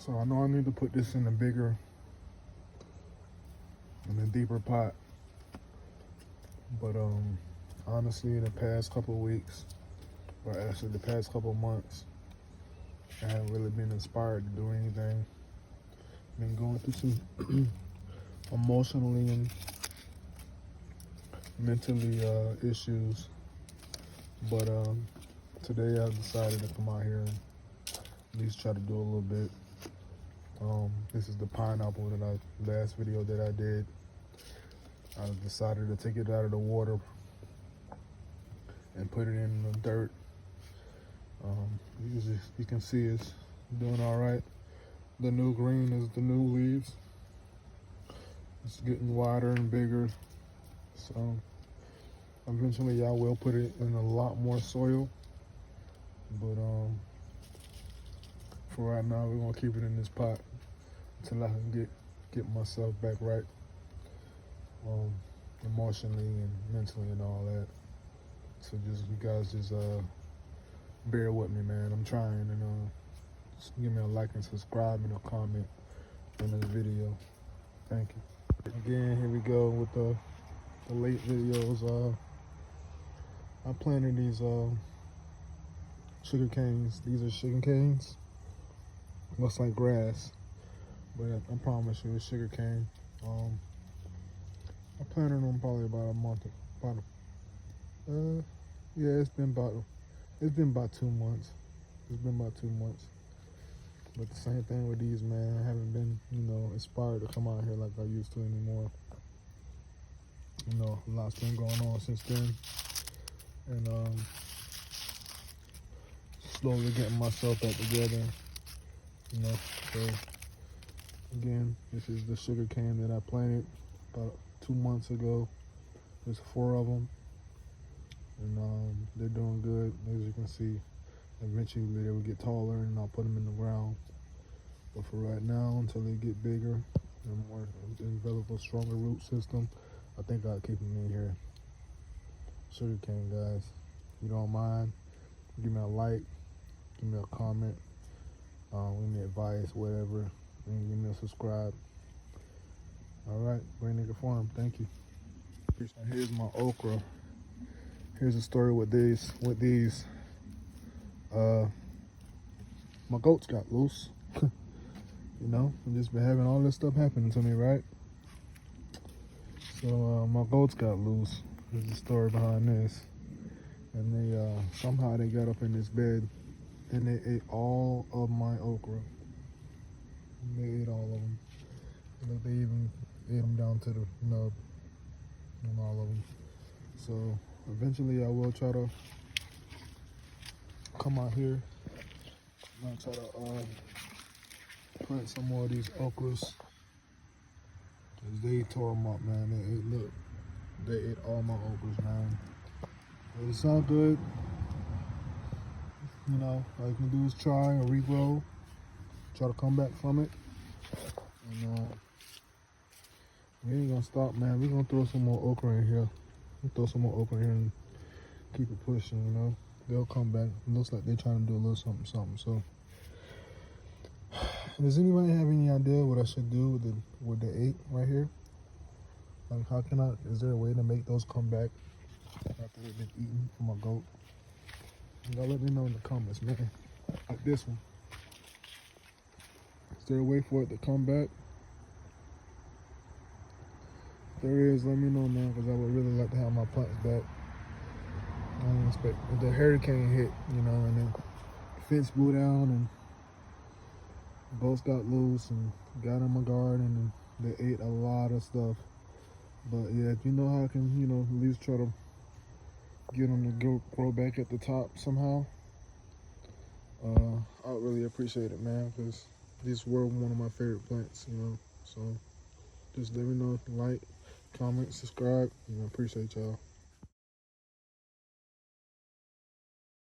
So I know I need to put this in a bigger, in a deeper pot. But honestly, in the past couple of weeks, or actually the past couple of months, I haven't really been inspired to do anything. Been going through some emotionally and mentally issues. But today I decided to come out here and at least try to do a little bit. This is the pineapple last video that I did. I decided to take it out of the water and put it in the dirt. You can see it's doing all right. The new green is the new leaves. It's getting wider and bigger. So eventually y'all will put it in a lot more soil. But for right now, we're gonna keep it in this pot until I can get myself back right, emotionally and mentally and all that. So you guys just bear with me, man. I'm trying, and just give me a like and subscribe and a comment on this video. Thank you. Again, here we go with the late videos. I planted these sugar canes. These are sugar canes. Looks like grass, but I promise you it's sugar cane. I planted them probably about a month. Yeah, it's been about 2 months. It's been about 2 months. But the same thing with these, man. I haven't been, inspired to come out here like I used to anymore. A lot's been going on since then, and slowly getting myself back together. So again, this is the sugar cane that I planted about 2 months ago. There's 4 of them, and they're doing good. As you can see, eventually they will get taller and I'll put them in the ground. But for right now, until they get bigger and more, develop a stronger root system, I think I'll keep them in here. Sugar cane, guys. If you don't mind, give me a like, give me a comment, give me advice, whatever, and give me a subscribe. All right, GreenAcre Farm, thank you. Here's my okra. Here's the story with these. My goats got loose. I've just been having all this stuff happening to me, right? So my goats got loose. There's the story behind this. And they somehow they got up in this bed and they ate all of my okra. They ate all of them. Look, they even ate them down to the nub and all of them. So eventually I will try to come out here and I'll try to plant some more of these okras. Cause they tore them up, man. They ate all my okras, man. But it's all good. All you can do is try or regrow, try to come back from it. And we ain't gonna stop, man. We're gonna throw some more okra in here. We'll throw some more okra in here and keep it pushing, They'll come back. It looks like they're trying to do a little something. So, does anybody have any idea what I should do with the 8 right here? Like, is there a way to make those come back after they've been eaten from a goat? Y'all let me know in the comments, man. Like this one. Is there a way for it to come back? If there is, let me know, man, because I would really like to have my plants back. I didn't expect if the hurricane hit, and then the fence blew down and goats got loose and got in my garden and they ate a lot of stuff. But yeah, if you know how I can, at least try to get them to grow back at the top somehow, I would really appreciate it, man, because these were one of my favorite plants, So just let me know, like, comment, subscribe, and I appreciate y'all.